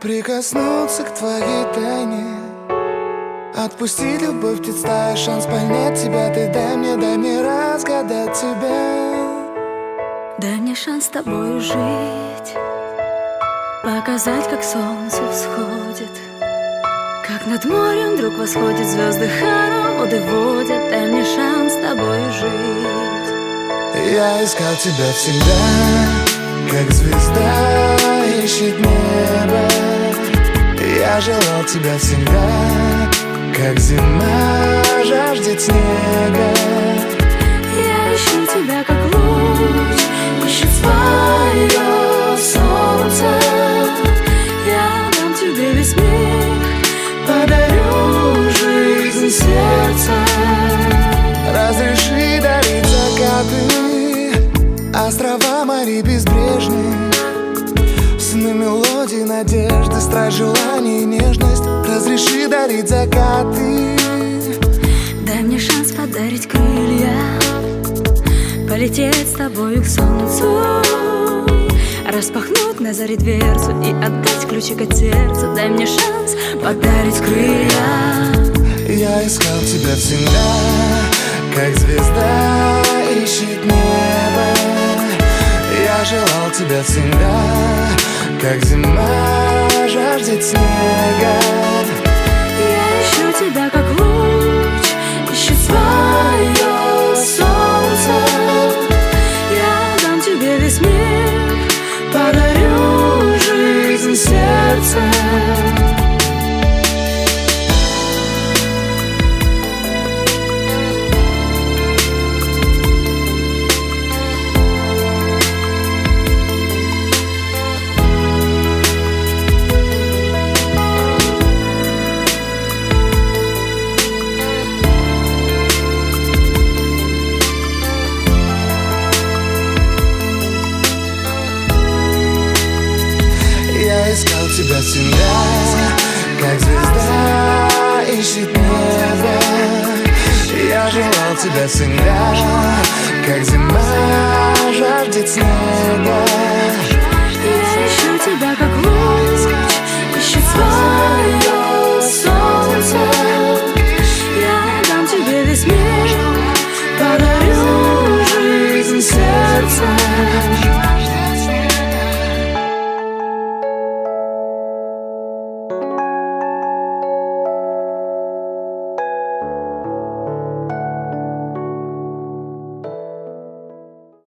Прикоснуться к твоей тайне, отпустить любовь, представь шанс понять тебя. Ты дай мне разгадать тебя. Дай мне шанс с тобою жить, показать, как солнце всходит, как над морем вдруг восходят звезды, хороводы водят. Дай мне шанс с тобою жить. Я искал тебя всегда, как звезда ищет небо. Я желал тебя всегда, как зима жаждет снега. Я ищу тебя, как луч ищет свое солнце. Я дам тебе весь мир, подарю жизнь сердца. Разреши дарить закаты, острова морей безбрежные, сны, мелодии, надежды, страсть, желание и нежность. Разреши дарить закаты. Дай мне шанс подарить крылья, полететь с тобою к солнцу, распахнуть на заре дверцу и отдать ключик от сердца. Дай мне шанс подарить крылья. Я искал тебя всегда, как звезда ищет небо. Я желал тебя всегда, как зима жаждет снега. Я ищу тебя, как луч ищет свое солнце. Я дам тебе весь мир, подарю жизнь сердца. Я искал тебя всегда, как звезда ищет небо. Я желал тебя всегда, как зима жаждет снега. Я ищу тебя, как луч